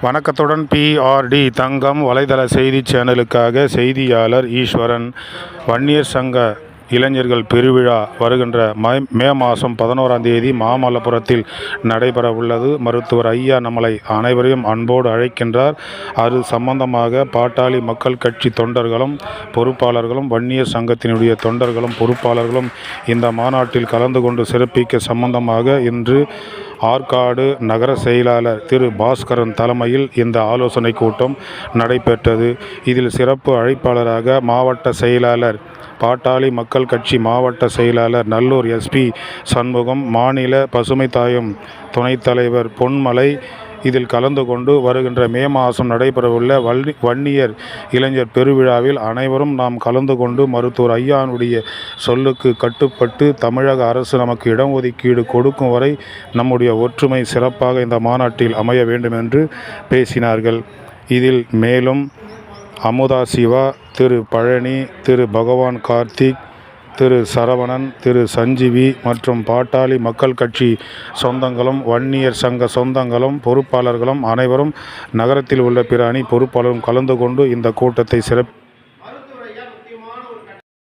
வணக்கத்துடன் பிஆர்டி தங்கம் வலைதள செய்தி சேனலுக்காக செய்தியாளர் ஈஸ்வரன். வன்னியர் சங்க இளைஞர்கள் பெருவிழா வருகின்ற மே மாதம் 11ஆம் தேதி மாமல்லபுரத்தில் நடைபெற உள்ளது. மருத்துவர் ஐயா நம்மளை அனைவரையும் அன்போடு அழைக்கின்றார். அது சம்பந்தமாக பாட்டாளி மக்கள் கட்சி தொண்டர்களும் பொறுப்பாளர்களும் வன்னியர் சங்கத்தினுடைய தொண்டர்களும் பொறுப்பாளர்களும் இந்த மாநாட்டில் கலந்து கொண்டு சிறப்பிக்க சம்பந்தமாக இன்று ஆற்காடு நகர செயலாளர் திரு பாஸ்கரன் தலைமையில் இந்த ஆலோசனை கூட்டம் நடைபெற்றது. இதில் சிறப்பு அழைப்பாளராக மாவட்ட செயலாளர் பாட்டாளி மக்கள் கட்சி மாவட்ட செயலாளர் நல்லூர் எஸ்பி சண்முகம், மாநில பசுமை தாயம் துணைத் தலைவர் பொன்மலை இதில் கலந்து கொண்டு வருகின்ற மே மாதம் நடைபெறவுள்ள வன்னியர் இளைஞர் பெருவிழாவில் அனைவரும் நாம் கலந்து கொண்டு மருத்துவர் ஐயானுடைய சொல்லுக்கு கட்டுப்பட்டு தமிழக அரசு நமக்கு இடஒதுக்கீடு கொடுக்கும் வரை நம்முடைய ஒற்றுமை சிறப்பாக இந்த மாநாட்டில் அமைய வேண்டும் என்று பேசினார்கள். இதில் மேலும் அமுதா சிவா, திரு பழனி, திரு பகவான் கார்த்திக், திரு சரவணன், திரு சஞ்சீவி மற்றும் பாட்டாளி மக்கள் கட்சி சொந்தங்களும் வன்னியர் சங்க சொந்தங்களும் பொறுப்பாளர்களும் அனைவரும் நகரத்தில் உள்ள பிற அணி பொறுப்பாளரும் கலந்து கொண்டு இந்த கூட்டத்தை